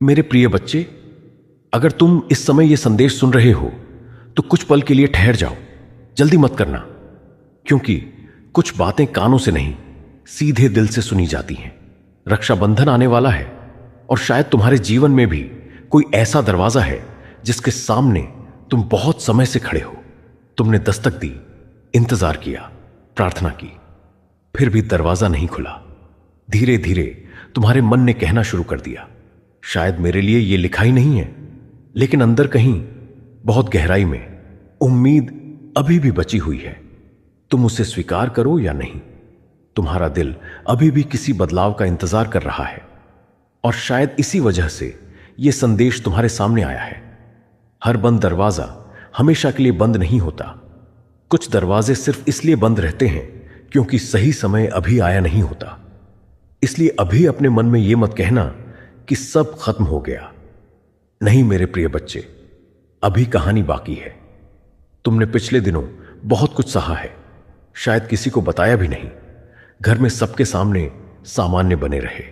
मेरे प्रिय बच्चे, अगर तुम इस समय यह संदेश सुन रहे हो तो कुछ पल के लिए ठहर जाओ। जल्दी मत करना, क्योंकि कुछ बातें कानों से नहीं, सीधे दिल से सुनी जाती हैं। रक्षाबंधन आने वाला है और शायद तुम्हारे जीवन में भी कोई ऐसा दरवाजा है जिसके सामने तुम बहुत समय से खड़े हो। तुमने दस्तक दी, इंतजार किया, प्रार्थना की, फिर भी दरवाजा नहीं खुला। धीरे धीरे तुम्हारे मन ने कहना शुरू कर दिया, शायद मेरे लिए यह लिखा ही नहीं है। लेकिन अंदर कहीं बहुत गहराई में उम्मीद अभी भी बची हुई है। तुम उसे स्वीकार करो या नहीं, तुम्हारा दिल अभी भी किसी बदलाव का इंतजार कर रहा है। और शायद इसी वजह से यह संदेश तुम्हारे सामने आया है। हर बंद दरवाजा हमेशा के लिए बंद नहीं होता। कुछ दरवाजे सिर्फ इसलिए बंद रहते हैं क्योंकि सही समय अभी आया नहीं होता। इसलिए अभी अपने मन में यह मत कहना कि सब खत्म हो गया। नहीं मेरे प्रिय बच्चे, अभी कहानी बाकी है। तुमने पिछले दिनों बहुत कुछ सहा है, शायद किसी को बताया भी नहीं। घर में सबके सामने सामान्य बने रहे,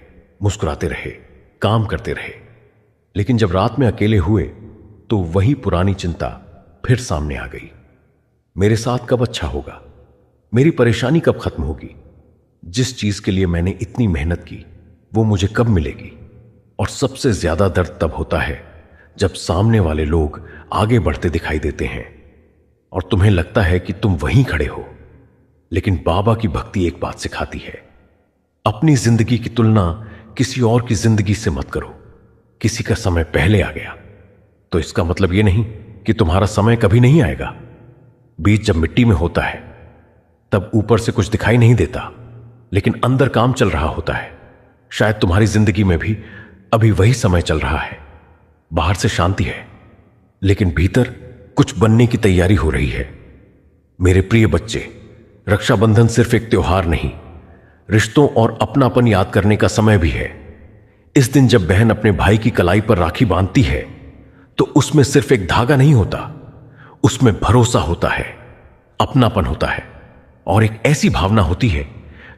मुस्कुराते रहे, काम करते रहे। लेकिन जब रात में अकेले हुए तो वही पुरानी चिंता फिर सामने आ गई। मेरे साथ कब अच्छा होगा? मेरी परेशानी कब खत्म होगी? जिस चीज के लिए मैंने इतनी मेहनत की वो मुझे कब मिलेगी? और सबसे ज्यादा दर्द तब होता है जब सामने वाले लोग आगे बढ़ते दिखाई देते हैं और तुम्हें लगता है कि तुम वहीं खड़े हो। लेकिन बाबा की भक्ति एक बात सिखाती है, अपनी जिंदगी की तुलना किसी और की जिंदगी से मत करो। किसी का समय पहले आ गया तो इसका मतलब यह नहीं कि तुम्हारा समय कभी नहीं आएगा। बीज जब मिट्टी में होता है तब ऊपर से कुछ दिखाई नहीं देता, लेकिन अंदर काम चल रहा होता है। शायद तुम्हारी जिंदगी में भी अभी वही समय चल रहा है। बाहर से शांति है, लेकिन भीतर कुछ बनने की तैयारी हो रही है। मेरे प्रिय बच्चे, रक्षाबंधन सिर्फ एक त्योहार नहीं, रिश्तों और अपनापन याद करने का समय भी है। इस दिन जब बहन अपने भाई की कलाई पर राखी बांधती है तो उसमें सिर्फ एक धागा नहीं होता, उसमें भरोसा होता है, अपनापन होता है और एक ऐसी भावना होती है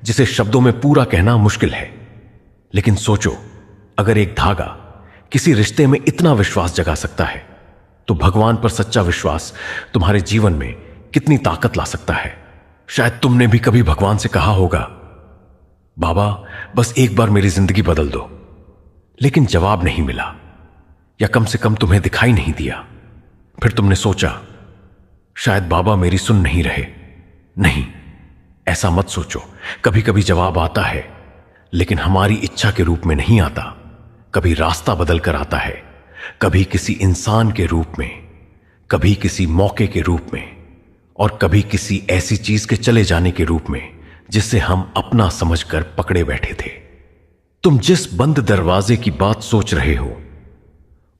जिसे शब्दों में पूरा कहना मुश्किल है। लेकिन सोचो, अगर एक धागा किसी रिश्ते में इतना विश्वास जगा सकता है तो भगवान पर सच्चा विश्वास तुम्हारे जीवन में कितनी ताकत ला सकता है। शायद तुमने भी कभी भगवान से कहा होगा, बाबा बस एक बार मेरी जिंदगी बदल दो, लेकिन जवाब नहीं मिला या कम से कम तुम्हें दिखाई नहीं दिया। फिर तुमने सोचा, शायद बाबा मेरी सुन नहीं रहे। नहीं, ऐसा मत सोचो। कभी कभी जवाब आता है, लेकिन हमारी इच्छा के रूप में नहीं आता। कभी रास्ता बदल कर आता है, कभी किसी इंसान के रूप में, कभी किसी मौके के रूप में और कभी किसी ऐसी चीज के चले जाने के रूप में जिसे हम अपना समझकर पकड़े बैठे थे। तुम जिस बंद दरवाजे की बात सोच रहे हो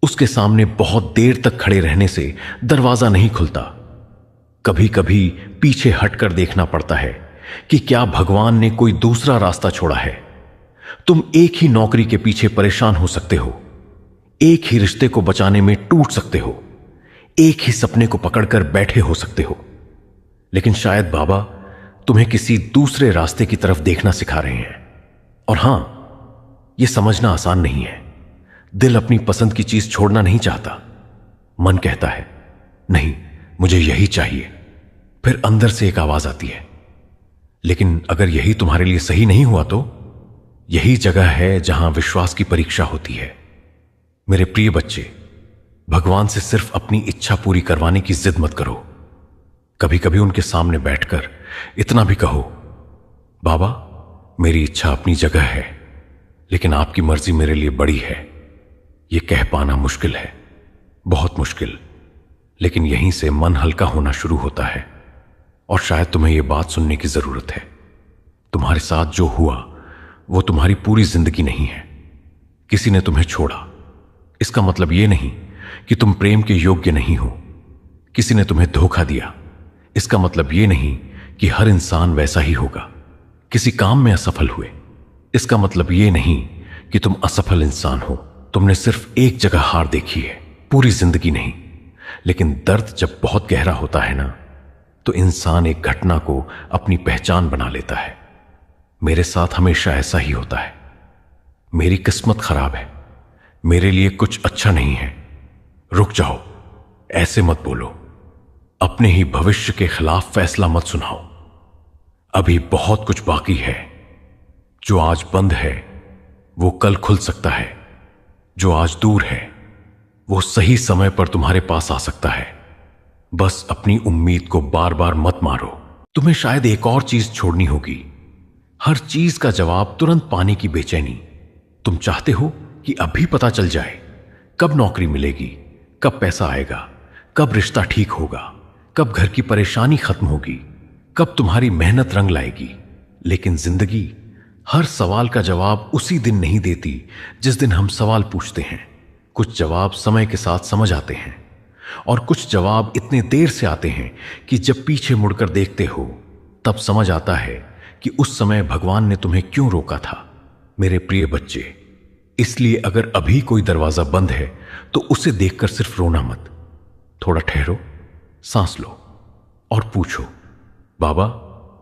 उसके सामने बहुत देर तक खड़े रहने से दरवाजा नहीं खुलता। कभी कभी पीछे हटकर देखना पड़ता है कि क्या भगवान ने कोई दूसरा रास्ता छोड़ा है। तुम एक ही नौकरी के पीछे परेशान हो सकते हो, एक ही रिश्ते को बचाने में टूट सकते हो, एक ही सपने को पकड़कर बैठे हो सकते हो। लेकिन शायद बाबा तुम्हें किसी दूसरे रास्ते की तरफ देखना सिखा रहे हैं। और हां, यह समझना आसान नहीं है। दिल अपनी पसंद की चीज छोड़ना नहीं चाहता। मन कहता है, नहीं मुझे यही चाहिए। फिर अंदर से एक आवाज आती है, लेकिन अगर यही तुम्हारे लिए सही नहीं हुआ तो यही जगह है जहां विश्वास की परीक्षा होती है। मेरे प्रिय बच्चे, भगवान से सिर्फ अपनी इच्छा पूरी करवाने की जिद मत करो। कभी कभी उनके सामने बैठकर इतना भी कहो, बाबा मेरी इच्छा अपनी जगह है, लेकिन आपकी मर्जी मेरे लिए बड़ी है। यह कह पाना मुश्किल है, बहुत मुश्किल, लेकिन यहीं से मन हल्का होना शुरू होता है। और शायद तुम्हें यह बात सुनने की जरूरत है, तुम्हारे साथ जो हुआ वो तुम्हारी पूरी जिंदगी नहीं है। किसी ने तुम्हें छोड़ा, इसका मतलब यह नहीं कि तुम प्रेम के योग्य नहीं हो। किसी ने तुम्हें धोखा दिया, इसका मतलब यह नहीं कि हर इंसान वैसा ही होगा। किसी काम में असफल हुए, इसका मतलब यह नहीं कि तुम असफल इंसान हो। तुमने सिर्फ एक जगह हार देखी है, पूरी जिंदगी नहीं। लेकिन दर्द जब बहुत गहरा होता है ना, तो इंसान एक घटना को अपनी पहचान बना लेता है। मेरे साथ हमेशा ऐसा ही होता है। मेरी किस्मत खराब है, मेरे लिए कुछ अच्छा नहीं है। रुक जाओ, ऐसे मत बोलो। अपने ही भविष्य के खिलाफ फैसला मत सुनाओ। अभी बहुत कुछ बाकी है। जो आज बंद है वो कल खुल सकता है। जो आज दूर है वो सही समय पर तुम्हारे पास आ सकता है। बस अपनी उम्मीद को बार बार मत मारो। तुम्हें शायद एक और चीज छोड़नी होगी। हर चीज का जवाब तुरंत पाने की बेचैनी। तुम चाहते हो कि अभी पता चल जाए कब नौकरी मिलेगी, कब पैसा आएगा, कब रिश्ता ठीक होगा, कब घर की परेशानी खत्म होगी, कब तुम्हारी मेहनत रंग लाएगी। लेकिन जिंदगी हर सवाल का जवाब उसी दिन नहीं देती जिस दिन हम सवाल पूछते हैं। कुछ जवाब समय के साथ समझ आते हैं और कुछ जवाब इतने देर से आते हैं कि जब पीछे मुड़कर देखते हो तब समझ आता है कि उस समय भगवान ने तुम्हें क्यों रोका था। मेरे प्रिय बच्चे, इसलिए अगर अभी कोई दरवाजा बंद है तो उसे देखकर सिर्फ रोना मत। थोड़ा ठहरो, सांस लो और पूछो, बाबा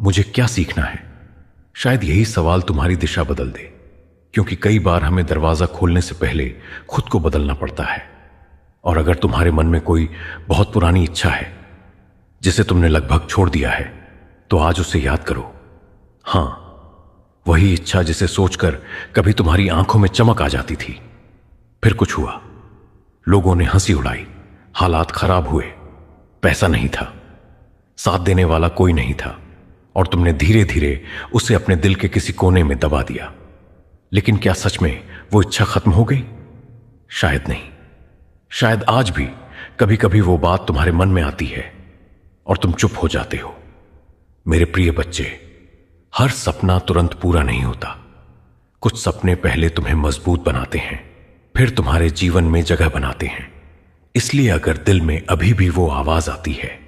मुझे क्या सीखना है। शायद यही सवाल तुम्हारी दिशा बदल दे, क्योंकि कई बार हमें दरवाजा खोलने से पहले खुद को बदलना पड़ता है। और अगर तुम्हारे मन में कोई बहुत पुरानी इच्छा है जिसे तुमने लगभग छोड़ दिया है तो आज उसे याद करो। हां, वही इच्छा जिसे सोचकर कभी तुम्हारी आंखों में चमक आ जाती थी। फिर कुछ हुआ, लोगों ने हंसी उड़ाई, हालात खराब हुए, पैसा नहीं था, साथ देने वाला कोई नहीं था और तुमने धीरे धीरे उसे अपने दिल के किसी कोने में दबा दिया। लेकिन क्या सच में वो इच्छा खत्म हो गई? शायद नहीं। शायद आज भी कभी कभी वो बात तुम्हारे मन में आती है और तुम चुप हो जाते हो। मेरे प्रिय बच्चे, हर सपना तुरंत पूरा नहीं होता। कुछ सपने पहले तुम्हें मजबूत बनाते हैं, फिर तुम्हारे जीवन में जगह बनाते हैं। इसलिए अगर दिल में अभी भी वो आवाज आती है,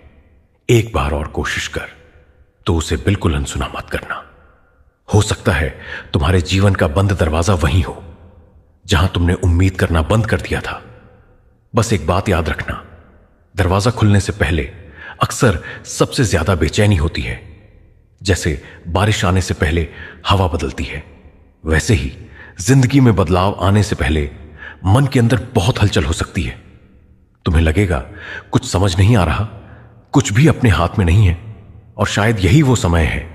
एक बार और कोशिश कर, तो उसे बिल्कुल अनसुना मत करना। हो सकता है तुम्हारे जीवन का बंद दरवाजा वहीं हो जहां तुमने उम्मीद करना बंद कर दिया था। बस एक बात याद रखना, दरवाजा खुलने से पहले अक्सर सबसे ज्यादा बेचैनी होती है। जैसे बारिश आने से पहले हवा बदलती है, वैसे ही जिंदगी में बदलाव आने से पहले मन के अंदर बहुत हलचल हो सकती है। तुम्हें लगेगा कुछ समझ नहीं आ रहा, कुछ भी अपने हाथ में नहीं है, और शायद यही वो समय है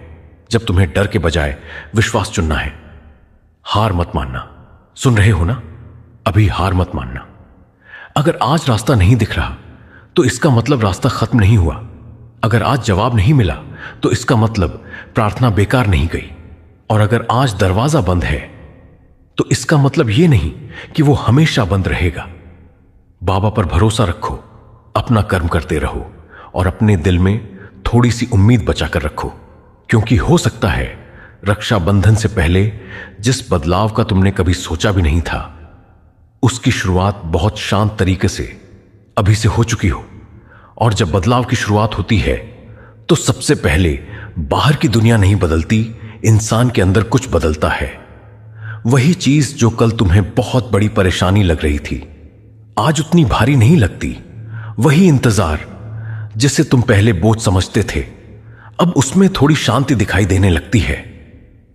जब तुम्हें डर के बजाय विश्वास चुनना है। हार मत मानना। सुन रहे हो ना? अभी हार मत मानना। अगर आज रास्ता नहीं दिख रहा तो इसका मतलब रास्ता खत्म नहीं हुआ। अगर आज जवाब नहीं मिला तो इसका मतलब प्रार्थना बेकार नहीं गई। और अगर आज दरवाजा बंद है तो इसका मतलब यह नहीं कि वो हमेशा बंद रहेगा। बाबा पर भरोसा रखो, अपना कर्म करते रहो और अपने दिल में थोड़ी सी उम्मीद बचाकर रखो, क्योंकि हो सकता है रक्षाबंधन से पहले जिस बदलाव का तुमने कभी सोचा भी नहीं था उसकी शुरुआत बहुत शांत तरीके से अभी से हो चुकी हो। और जब बदलाव की शुरुआत होती है तो सबसे पहले बाहर की दुनिया नहीं बदलती, इंसान के अंदर कुछ बदलता है। वही चीज जो कल तुम्हें बहुत बड़ी परेशानी लग रही थी आज उतनी भारी नहीं लगती। वही इंतजार जिसे तुम पहले बोझ समझते थे अब उसमें थोड़ी शांति दिखाई देने लगती है।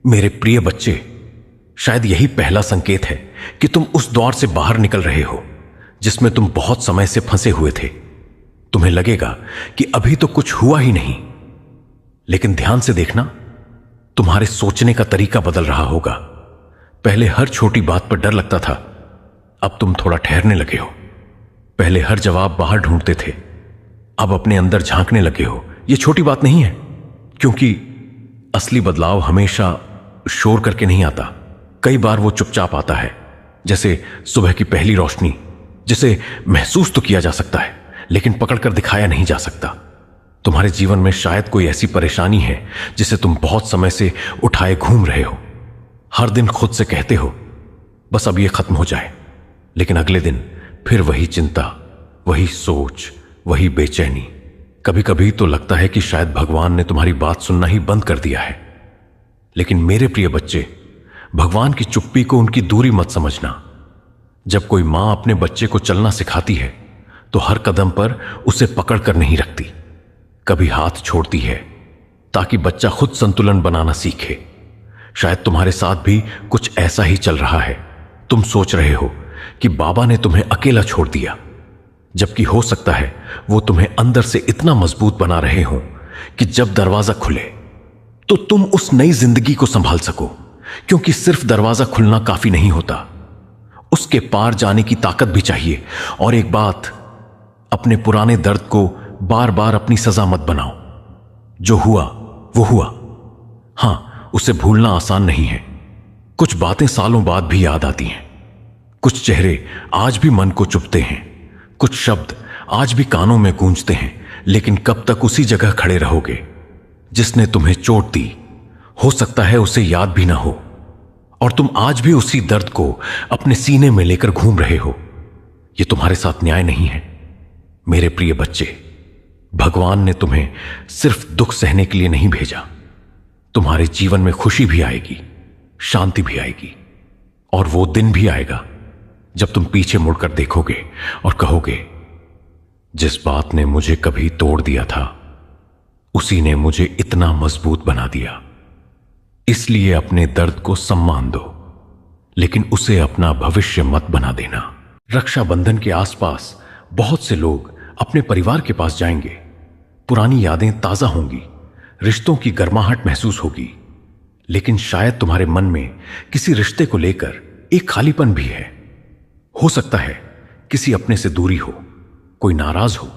मेरे प्रिय बच्चे, शायद यही पहला संकेत है कि तुम उस दौर से बाहर निकल रहे हो जिसमें तुम बहुत समय से फंसे हुए थे। तुम्हें लगेगा कि अभी तो कुछ हुआ ही नहीं, लेकिन ध्यान से देखना, तुम्हारे सोचने का तरीका बदल रहा होगा। पहले हर छोटी बात पर डर लगता था, अब तुम थोड़ा ठहरने लगे हो। पहले हर जवाब बाहर ढूंढते थे, अब अपने अंदर झांकने लगे हो। यह छोटी बात नहीं है, क्योंकि असली बदलाव हमेशा शोर करके नहीं आता। कई बार वो चुपचाप आता है, जैसे सुबह की पहली रोशनी, जिसे महसूस तो किया जा सकता है लेकिन पकड़कर दिखाया नहीं जा सकता। तुम्हारे जीवन में शायद कोई ऐसी परेशानी है जिसे तुम बहुत समय से उठाए घूम रहे हो। हर दिन खुद से कहते हो बस अब यह खत्म हो जाए, लेकिन अगले दिन फिर वही चिंता, वही सोच, वही बेचैनी। कभी कभी तो लगता है कि शायद भगवान ने तुम्हारी बात सुनना ही बंद कर दिया है। लेकिन मेरे प्रिय बच्चे, भगवान की चुप्पी को उनकी दूरी मत समझना। जब कोई मां अपने बच्चे को चलना सिखाती है तो हर कदम पर उसे पकड़ कर नहीं रखती, कभी हाथ छोड़ती है ताकि बच्चा खुद संतुलन बनाना सीखे। शायद तुम्हारे साथ भी कुछ ऐसा ही चल रहा है। तुम सोच रहे हो कि बाबा ने तुम्हें अकेला छोड़ दिया, जबकि हो सकता है वो तुम्हें अंदर से इतना मजबूत बना रहे हो कि जब दरवाजा खुले तो तुम उस नई जिंदगी को संभाल सको। क्योंकि सिर्फ दरवाजा खुलना काफी नहीं होता, उसके पार जाने की ताकत भी चाहिए। और एक बात, अपने पुराने दर्द को बार बार अपनी सजा मत बनाओ। जो हुआ वो हुआ। हां, उसे भूलना आसान नहीं है। कुछ बातें सालों बाद भी याद आती हैं, कुछ चेहरे आज भी मन को चुभते हैं, कुछ शब्द आज भी कानों में गूंजते हैं। लेकिन कब तक उसी जगह खड़े रहोगे? जिसने तुम्हें चोट दी, हो सकता है उसे याद भी ना हो, और तुम आज भी उसी दर्द को अपने सीने में लेकर घूम रहे हो। यह तुम्हारे साथ न्याय नहीं है। मेरे प्रिय बच्चे, भगवान ने तुम्हें सिर्फ दुख सहने के लिए नहीं भेजा। तुम्हारे जीवन में खुशी भी आएगी, शांति भी आएगी, और वो दिन भी आएगा जब तुम पीछे मुड़कर देखोगे और कहोगे, जिस बात ने मुझे कभी तोड़ दिया था उसी ने मुझे इतना मजबूत बना दिया। इसलिए अपने दर्द को सम्मान दो, लेकिन उसे अपना भविष्य मत बना देना। रक्षाबंधन के आसपास बहुत से लोग अपने परिवार के पास जाएंगे। पुरानी यादें ताजा होंगी, रिश्तों की गर्माहट महसूस होगी। लेकिन शायद तुम्हारे मन में किसी रिश्ते को लेकर एक खालीपन भी है। हो सकता है किसी अपने से दूरी हो, कोई नाराज हो,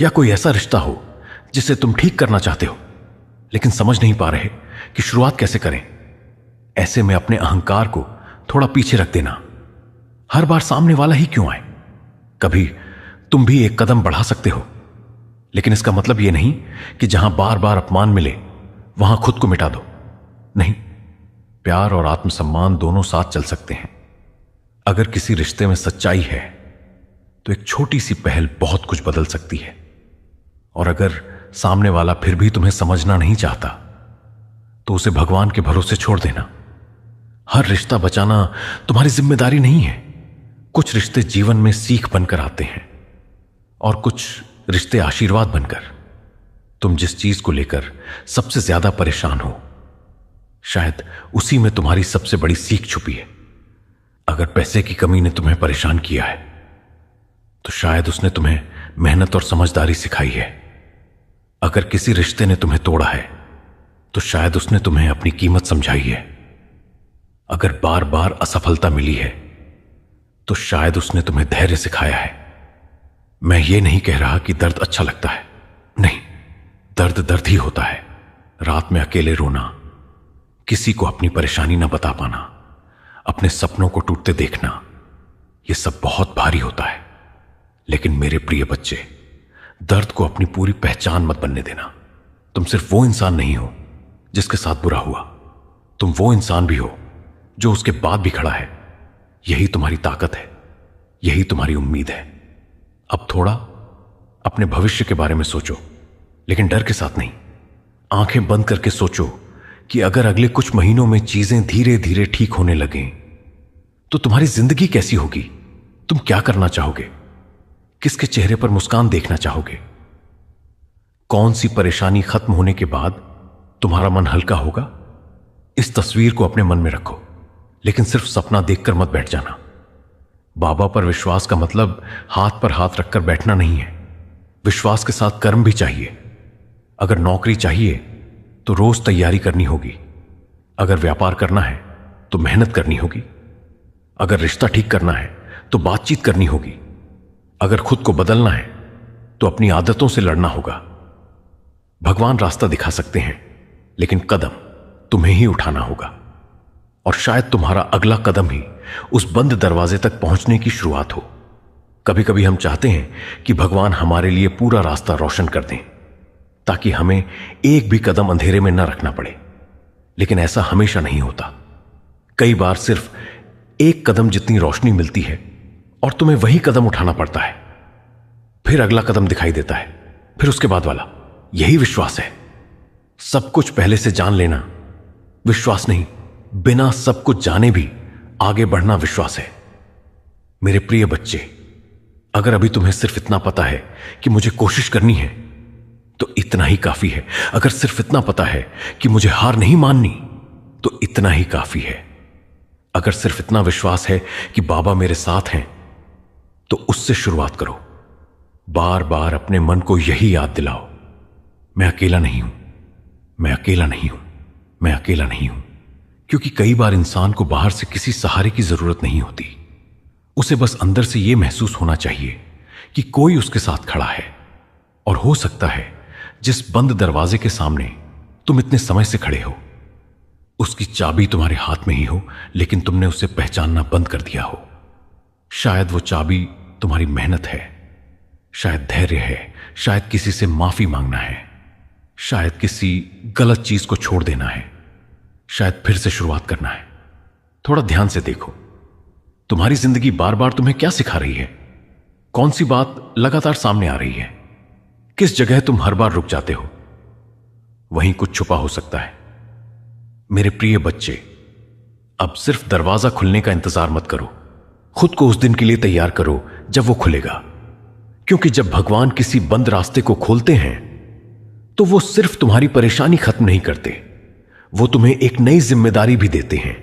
या कोई ऐसा रिश्ता हो जिसे तुम ठीक करना चाहते हो, लेकिन समझ नहीं पा रहे कि शुरुआत कैसे करें। ऐसे में अपने अहंकार को थोड़ा पीछे रख देना। हर बार सामने वाला ही क्यों आए? कभी तुम भी एक कदम बढ़ा सकते हो, लेकिन इसका मतलब यह नहीं कि जहां बार बार अपमान मिले वहां खुद को मिटा दो। नहीं, प्यार और आत्मसम्मान दोनों साथ चल सकते हैं। अगर किसी रिश्ते में सच्चाई है तो एक छोटी सी पहल बहुत कुछ बदल सकती है। और अगर सामने वाला फिर भी तुम्हें समझना नहीं चाहता तो उसे भगवान के भरोसे छोड़ देना। हर रिश्ता बचाना तुम्हारी जिम्मेदारी नहीं है। कुछ रिश्ते जीवन में सीख बनकर आते हैं और कुछ रिश्ते आशीर्वाद बनकर। तुम जिस चीज को लेकर सबसे ज्यादा परेशान हो, शायद उसी में तुम्हारी सबसे बड़ी सीख छुपी है। अगर पैसे की कमी ने तुम्हें परेशान किया है तो शायद उसने तुम्हें मेहनत और समझदारी सिखाई है। अगर किसी रिश्ते ने तुम्हें तोड़ा है तो शायद उसने तुम्हें अपनी कीमत समझाई है। अगर बार बार असफलता मिली है तो शायद उसने तुम्हें धैर्य सिखाया है। मैं ये नहीं कह रहा कि दर्द अच्छा लगता है, नहीं, दर्द दर्द ही होता है। रात में अकेले रोना, किसी को अपनी परेशानी न बता पाना, अपने सपनों को टूटते देखना, यह सब बहुत भारी होता है। लेकिन मेरे प्रिय बच्चे, दर्द को अपनी पूरी पहचान मत बनने देना। तुम सिर्फ वो इंसान नहीं हो जिसके साथ बुरा हुआ, तुम वो इंसान भी हो जो उसके बाद भी खड़ा है। यही तुम्हारी ताकत है, यही तुम्हारी उम्मीद है। अब थोड़ा अपने भविष्य के बारे में सोचो, लेकिन डर के साथ नहीं। आंखें बंद करके सोचो कि अगर अगले कुछ महीनों में चीजें धीरे धीरे ठीक होने लगें तो तुम्हारी जिंदगी कैसी होगी? तुम क्या करना चाहोगे? किसके चेहरे पर मुस्कान देखना चाहोगे? कौन सी परेशानी खत्म होने के बाद तुम्हारा मन हल्का होगा? इस तस्वीर को अपने मन में रखो, लेकिन सिर्फ सपना देखकर मत बैठ जाना। बाबा पर विश्वास का मतलब हाथ पर हाथ रखकर बैठना नहीं है। विश्वास के साथ कर्म भी चाहिए। अगर नौकरी चाहिए तो रोज तैयारी करनी होगी। अगर व्यापार करना है तो मेहनत करनी होगी। अगर रिश्ता ठीक करना है तो बातचीत करनी होगी। अगर खुद को बदलना है तो अपनी आदतों से लड़ना होगा। भगवान रास्ता दिखा सकते हैं, लेकिन कदम तुम्हें ही उठाना होगा। और शायद तुम्हारा अगला कदम ही उस बंद दरवाजे तक पहुंचने की शुरुआत हो। कभी कभी हम चाहते हैं कि भगवान हमारे लिए पूरा रास्ता रोशन कर दें, ताकि हमें एक भी कदम अंधेरे में न रखना पड़े। लेकिन ऐसा हमेशा नहीं होता। कई बार सिर्फ एक कदम जितनी रोशनी मिलती है और तुम्हें वही कदम उठाना पड़ता है। फिर अगला कदम दिखाई देता है, फिर उसके बाद वाला। यही विश्वास है। सब कुछ पहले से जान लेना विश्वास नहीं, बिना सब कुछ जाने भी आगे बढ़ना विश्वास है। मेरे प्रिय बच्चे, अगर अभी तुम्हें सिर्फ इतना पता है कि मुझे कोशिश करनी है तो इतना ही काफी है। अगर सिर्फ इतना पता है कि मुझे हार नहीं माननी तो इतना ही काफी है। अगर सिर्फ इतना विश्वास है कि बाबा मेरे साथ हैं, तो उससे शुरुआत करो। बार बार अपने मन को यही याद दिलाओ, मैं अकेला नहीं हूं, मैं अकेला नहीं हूं, मैं अकेला नहीं हूं। क्योंकि कई बार इंसान को बाहर से किसी सहारे की जरूरत नहीं होती, उसे बस अंदर से यह महसूस होना चाहिए कि कोई उसके साथ खड़ा है। और हो सकता है जिस बंद दरवाजे के सामने तुम इतने समय से खड़े हो, उसकी चाबी तुम्हारे हाथ में ही हो, लेकिन तुमने उसे पहचानना बंद कर दिया हो। शायद वो चाबी तुम्हारी मेहनत है, शायद धैर्य है, शायद किसी से माफी मांगना है, शायद किसी गलत चीज को छोड़ देना है, शायद फिर से शुरुआत करना है। थोड़ा ध्यान से देखो, तुम्हारी जिंदगी बार बार तुम्हें क्या सिखा रही है? कौन सी बात लगातार सामने आ रही है? किस जगह तुम हर बार रुक जाते हो? वहीं कुछ छुपा हो सकता है। मेरे प्रिय बच्चे, अब सिर्फ दरवाजा खुलने का इंतजार मत करो, खुद को उस दिन के लिए तैयार करो जब वो खुलेगा। क्योंकि जब भगवान किसी बंद रास्ते को खोलते हैं, तो वो सिर्फ तुम्हारी परेशानी खत्म नहीं करते, वो तुम्हें एक नई जिम्मेदारी भी देते हैं।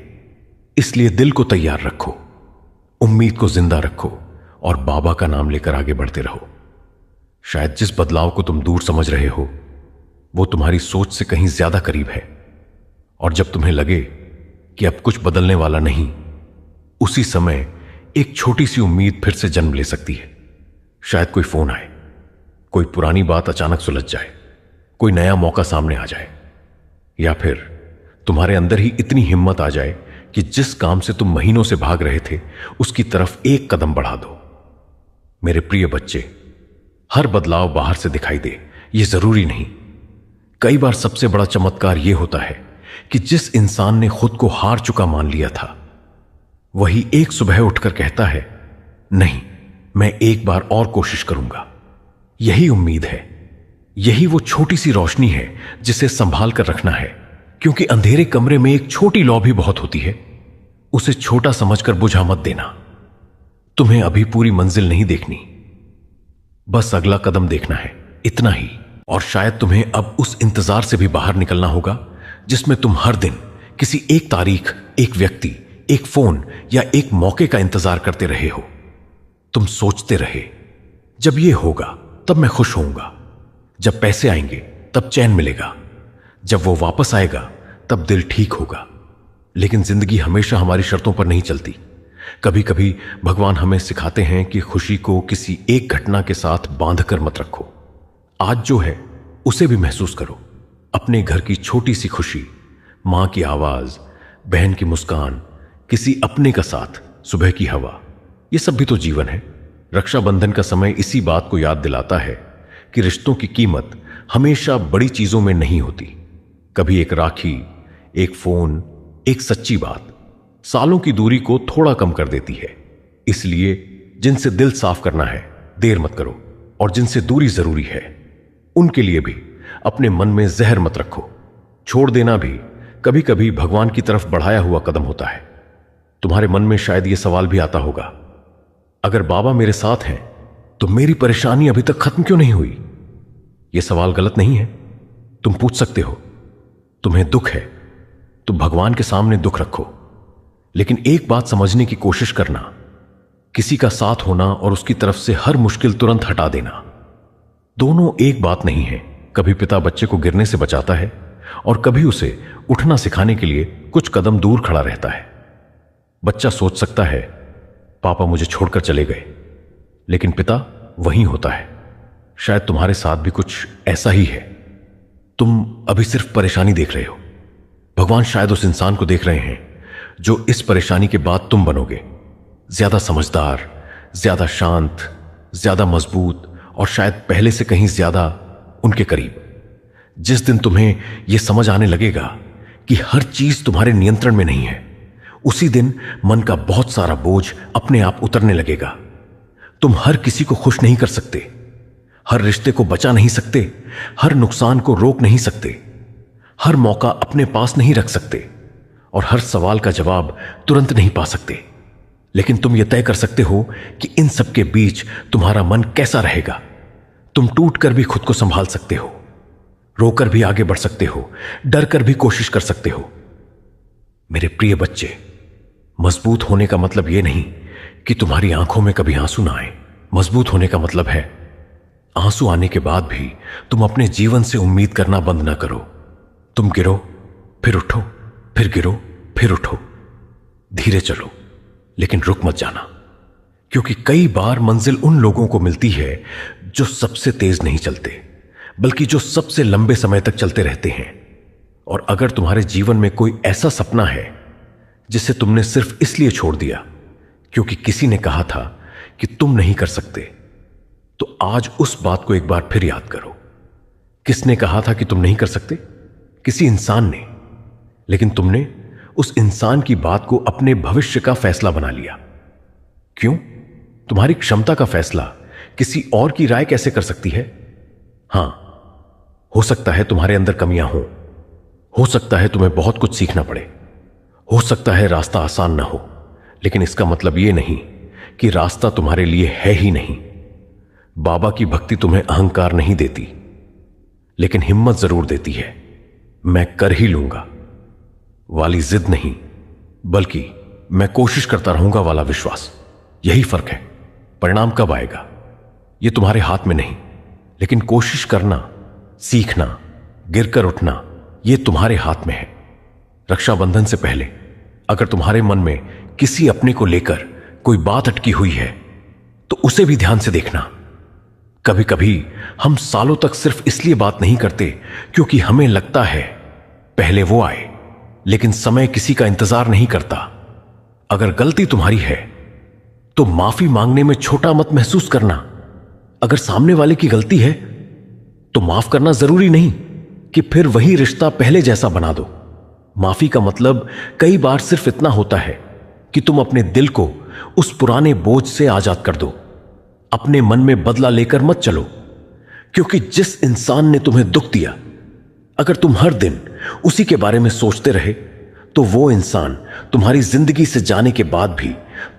इसलिए दिल को तैयार रखो, उम्मीद को जिंदा रखो और बाबा का नाम लेकर आगे बढ़ते रहो। शायद जिस बदलाव को तुम दूर समझ रहे हो, वो तुम्हारी सोच से कहीं ज्यादा करीब है। और जब तुम्हें लगे कि अब कुछ बदलने वाला नहीं, उसी समय एक छोटी सी उम्मीद फिर से जन्म ले सकती है। शायद कोई फोन आए, कोई पुरानी बात अचानक सुलझ जाए, कोई नया मौका सामने आ जाए, या फिर तुम्हारे अंदर ही इतनी हिम्मत आ जाए कि जिस काम से तुम महीनों से भाग रहे थे, उसकी तरफ एक कदम बढ़ा दो। मेरे प्रिय बच्चे, हर बदलाव बाहर से दिखाई दे, यह जरूरी नहीं। कई बार सबसे बड़ा चमत्कार यह होता है कि जिस इंसान ने खुद को हार चुका मान लिया था, वही एक सुबह उठकर कहता है, नहीं, मैं एक बार और कोशिश करूंगा। यही उम्मीद है, यही वो छोटी सी रोशनी है जिसे संभाल कर रखना है। क्योंकि अंधेरे कमरे में एक छोटी लौ भी बहुत होती है, उसे छोटा समझकर बुझा मत देना। तुम्हें अभी पूरी मंजिल नहीं देखनी, बस अगला कदम देखना है, इतना ही। और शायद तुम्हें अब उस इंतजार से भी बाहर निकलना होगा जिसमें तुम हर दिन किसी एक तारीख, एक व्यक्ति, एक फोन या एक मौके का इंतजार करते रहे हो। तुम सोचते रहे, जब ये होगा तब मैं खुश होऊंगा, जब पैसे आएंगे तब चैन मिलेगा, जब वो वापस आएगा तब दिल ठीक होगा। लेकिन जिंदगी हमेशा हमारी शर्तों पर नहीं चलती। कभी कभी भगवान हमें सिखाते हैं कि खुशी को किसी एक घटना के साथ बांध कर मत रखो। आज जो है उसे भी महसूस करो। अपने घर की छोटी सी खुशी, मां की आवाज, बहन की मुस्कान, किसी अपने का साथ, सुबह की हवा, ये सब भी तो जीवन है। रक्षाबंधन का समय इसी बात को याद दिलाता है कि रिश्तों की कीमत हमेशा बड़ी चीजों में नहीं होती। कभी एक राखी, एक फोन, एक सच्ची बात सालों की दूरी को थोड़ा कम कर देती है। इसलिए जिनसे दिल साफ करना है, देर मत करो, और जिनसे दूरी जरूरी है, उनके लिए भी अपने मन में जहर मत रखो। छोड़ देना भी कभी कभी भगवान की तरफ बढ़ाया हुआ कदम होता है। तुम्हारे मन में शायद यह सवाल भी आता होगा, अगर बाबा मेरे साथ हैं तो मेरी परेशानी अभी तक खत्म क्यों नहीं हुई? यह सवाल गलत नहीं है, तुम पूछ सकते हो। तुम्हें दुख है तो भगवान के सामने दुख रखो, लेकिन एक बात समझने की कोशिश करना, किसी का साथ होना और उसकी तरफ से हर मुश्किल तुरंत हटा देना, दोनों एक बात नहीं है। कभी पिता बच्चे को गिरने से बचाता है और कभी उसे उठना सिखाने के लिए कुछ कदम दूर खड़ा रहता है। बच्चा सोच सकता है, पापा मुझे छोड़कर चले गए, लेकिन पिता वहीं होता है। शायद तुम्हारे साथ भी कुछ ऐसा ही है। तुम अभी सिर्फ परेशानी देख रहे हो, भगवान शायद उस इंसान को देख रहे हैं जो इस परेशानी के बाद तुम बनोगे। ज्यादा समझदार, ज्यादा शांत, ज्यादा मजबूत और शायद पहले से कहीं ज्यादा उनके करीब। जिस दिन तुम्हें यह समझ आने लगेगा कि हर चीज तुम्हारे नियंत्रण में नहीं है, उसी दिन मन का बहुत सारा बोझ अपने आप उतरने लगेगा। तुम हर किसी को खुश नहीं कर सकते, हर रिश्ते को बचा नहीं सकते, हर नुकसान को रोक नहीं सकते, हर मौका अपने पास नहीं रख सकते और हर सवाल का जवाब तुरंत नहीं पा सकते। लेकिन तुम यह तय कर सकते हो कि इन सब के बीच तुम्हारा मन कैसा रहेगा। तुम टूट कर भी खुद को संभाल सकते हो, रोकर भी आगे बढ़ सकते हो, डर कर भी कोशिश कर सकते हो। मेरे प्रिय बच्चे, मजबूत होने का मतलब यह नहीं कि तुम्हारी आंखों में कभी आंसू ना आए। मजबूत होने का मतलब है आंसू आने के बाद भी तुम अपने जीवन से उम्मीद करना बंद ना करो। तुम गिरो, फिर उठो, फिर गिरो, फिर उठो। धीरे चलो, लेकिन रुक मत जाना, क्योंकि कई बार मंजिल उन लोगों को मिलती है जो सबसे तेज नहीं चलते, बल्कि जो सबसे लंबे समय तक चलते रहते हैं। और अगर तुम्हारे जीवन में कोई ऐसा सपना है जिसे तुमने सिर्फ इसलिए छोड़ दिया क्योंकि किसी ने कहा था कि तुम नहीं कर सकते, तो आज उस बात को एक बार फिर याद करो। किसने कहा था कि तुम नहीं कर सकते? किसी इंसान ने। लेकिन तुमने उस इंसान की बात को अपने भविष्य का फैसला बना लिया। क्यों? तुम्हारी क्षमता का फैसला किसी और की राय कैसे कर सकती है? हां, हो सकता है तुम्हारे अंदर कमियां हो सकता है तुम्हें बहुत कुछ सीखना पड़े, हो सकता है रास्ता आसान ना हो, लेकिन इसका मतलब यह नहीं कि रास्ता तुम्हारे लिए है ही नहीं। बाबा की भक्ति तुम्हें अहंकार नहीं देती, लेकिन हिम्मत जरूर देती है। मैं कर ही लूंगा वाली जिद नहीं, बल्कि मैं कोशिश करता रहूंगा वाला विश्वास। यही फर्क है। परिणाम कब आएगा यह तुम्हारे हाथ में नहीं, लेकिन कोशिश करना, सीखना, गिरकर उठना, यह तुम्हारे हाथ में है। रक्षाबंधन से पहले अगर तुम्हारे मन में किसी अपने को लेकर कोई बात अटकी हुई है तो उसे भी ध्यान से देखना। कभी कभी हम सालों तक सिर्फ इसलिए बात नहीं करते क्योंकि हमें लगता है पहले वो आए, लेकिन समय किसी का इंतजार नहीं करता। अगर गलती तुम्हारी है तो माफी मांगने में छोटा मत महसूस करना। अगर सामने वाले की गलती है तो माफ करना जरूरी नहीं कि फिर वही रिश्ता पहले जैसा बना दो। माफी का मतलब कई बार सिर्फ इतना होता है कि तुम अपने दिल को उस पुराने बोझ से आजाद कर दो। अपने मन में बदला लेकर मत चलो, क्योंकि जिस इंसान ने तुम्हें दुख दिया, अगर तुम हर दिन उसी के बारे में सोचते रहे तो वो इंसान तुम्हारी जिंदगी से जाने के बाद भी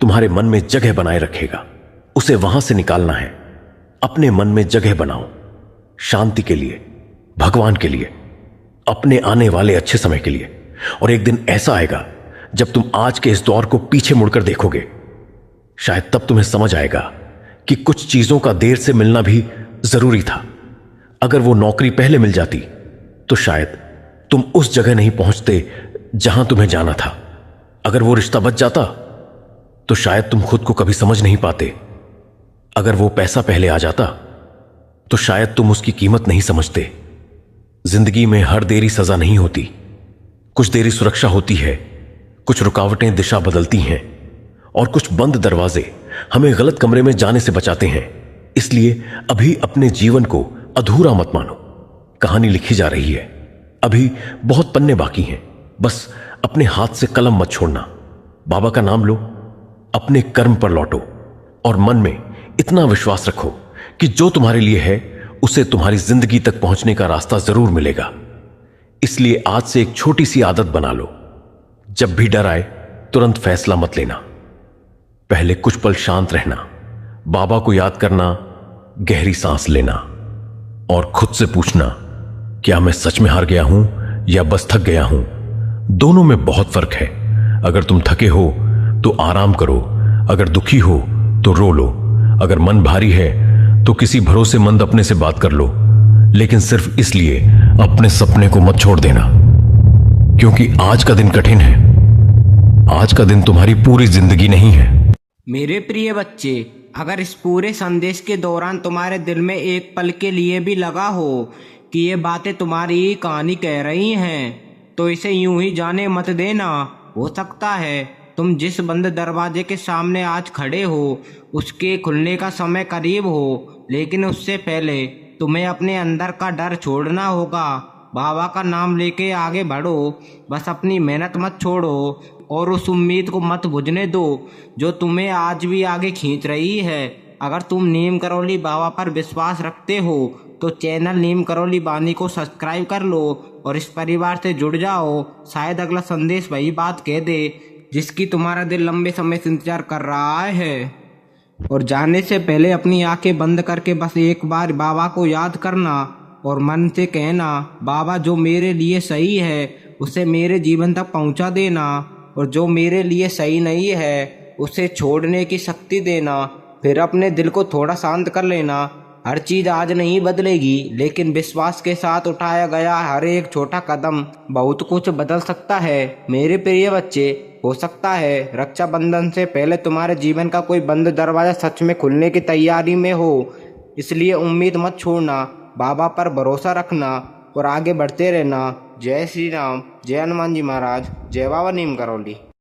तुम्हारे मन में जगह बनाए रखेगा। उसे वहां से निकालना है। अपने मन में जगह बनाओ, शांति के लिए, भगवान के लिए, अपने आने वाले अच्छे समय के लिए। और एक दिन ऐसा आएगा जब तुम आज के इस दौर को पीछे मुड़कर देखोगे। शायद तब तुम्हें समझ आएगा कि कुछ चीजों का देर से मिलना भी जरूरी था। अगर वो नौकरी पहले मिल जाती तो शायद तुम उस जगह नहीं पहुंचते जहां तुम्हें जाना था। अगर वो रिश्ता बच जाता तो शायद तुम खुद को कभी समझ नहीं पाते। अगर वो पैसा पहले आ जाता तो शायद तुम उसकी कीमत नहीं समझते। जिंदगी में हर देरी सजा नहीं होती, कुछ देरी सुरक्षा होती है, कुछ रुकावटें दिशा बदलती हैं, और कुछ बंद दरवाजे हमें गलत कमरे में जाने से बचाते हैं। इसलिए अभी अपने जीवन को अधूरा मत मानो। कहानी लिखी जा रही है, अभी बहुत पन्ने बाकी हैं। बस अपने हाथ से कलम मत छोड़ना। बाबा का नाम लो, अपने कर्म पर लौटो और मन में इतना विश्वास रखो कि जो तुम्हारे लिए है उसे तुम्हारी जिंदगी तक पहुंचने का रास्ता जरूर मिलेगा। इसलिए आज से एक छोटी सी आदत बना लो। जब भी डर आए तुरंत फैसला मत लेना। पहले कुछ पल शांत रहना, बाबा को याद करना, गहरी सांस लेना और खुद से पूछना, क्या मैं सच में हार गया हूं या बस थक गया हूं? दोनों में बहुत फर्क है। अगर तुम थके हो तो आराम करो, अगर दुखी हो तो रो लो, अगर मन भारी है तो किसी भरोसेमंद अपने से बात कर लो, लेकिन सिर्फ इसलिए अपने सपने को मत छोड़ देना, क्योंकि आज का दिन कठिन है। आज का दिन तुम्हारी पूरी जिंदगी नहीं है। मेरे प्रिय बच्चे, अगर इस पूरे संदेश के दौरान तुम्हारे दिल में एक पल के लिए भी लगा हो कि ये बातें तुम्हारी ही कहानी कह रही हैं, तो इसे यूं ही जाने मत देना। हो सकता है तुम जिस बंद दरवाजे के सामने आज खड़े हो उसके खुलने का समय करीब हो, लेकिन उससे पहले तुम्हें अपने अंदर का डर छोड़ना होगा। बाबा का नाम लेके आगे बढ़ो, बस अपनी मेहनत मत छोड़ो और उस उम्मीद को मत बुझने दो जो तुम्हें आज भी आगे खींच रही है। अगर तुम नीम करौली बाबा पर विश्वास रखते हो तो चैनल नीम करौली बानी को सब्सक्राइब कर लो और इस परिवार से जुड़ जाओ। शायद अगला संदेश वही बात कह दे जिसकी तुम्हारा दिल लंबे समय से इंतजार कर रहा है। और जाने से पहले अपनी आंखें बंद करके बस एक बार बाबा को याद करना और मन से कहना, बाबा जो मेरे लिए सही है उसे मेरे जीवन तक पहुंचा देना। और जो मेरे लिए सही नहीं है उसे छोड़ने की शक्ति देना। फिर अपने दिल को थोड़ा शांत कर लेना। हर चीज आज नहीं बदलेगी, लेकिन विश्वास के साथ उठाया गया हर एक छोटा कदम बहुत कुछ बदल सकता है। मेरे प्रिय बच्चे, हो सकता है रक्षाबंधन से पहले तुम्हारे जीवन का कोई बंद दरवाजा सच में खुलने की तैयारी में हो। इसलिए उम्मीद मत छोड़ना, बाबा पर भरोसा रखना और आगे बढ़ते रहना। जय श्री राम, जय हनुमान जी महाराज, जय बाबा नीम करौली।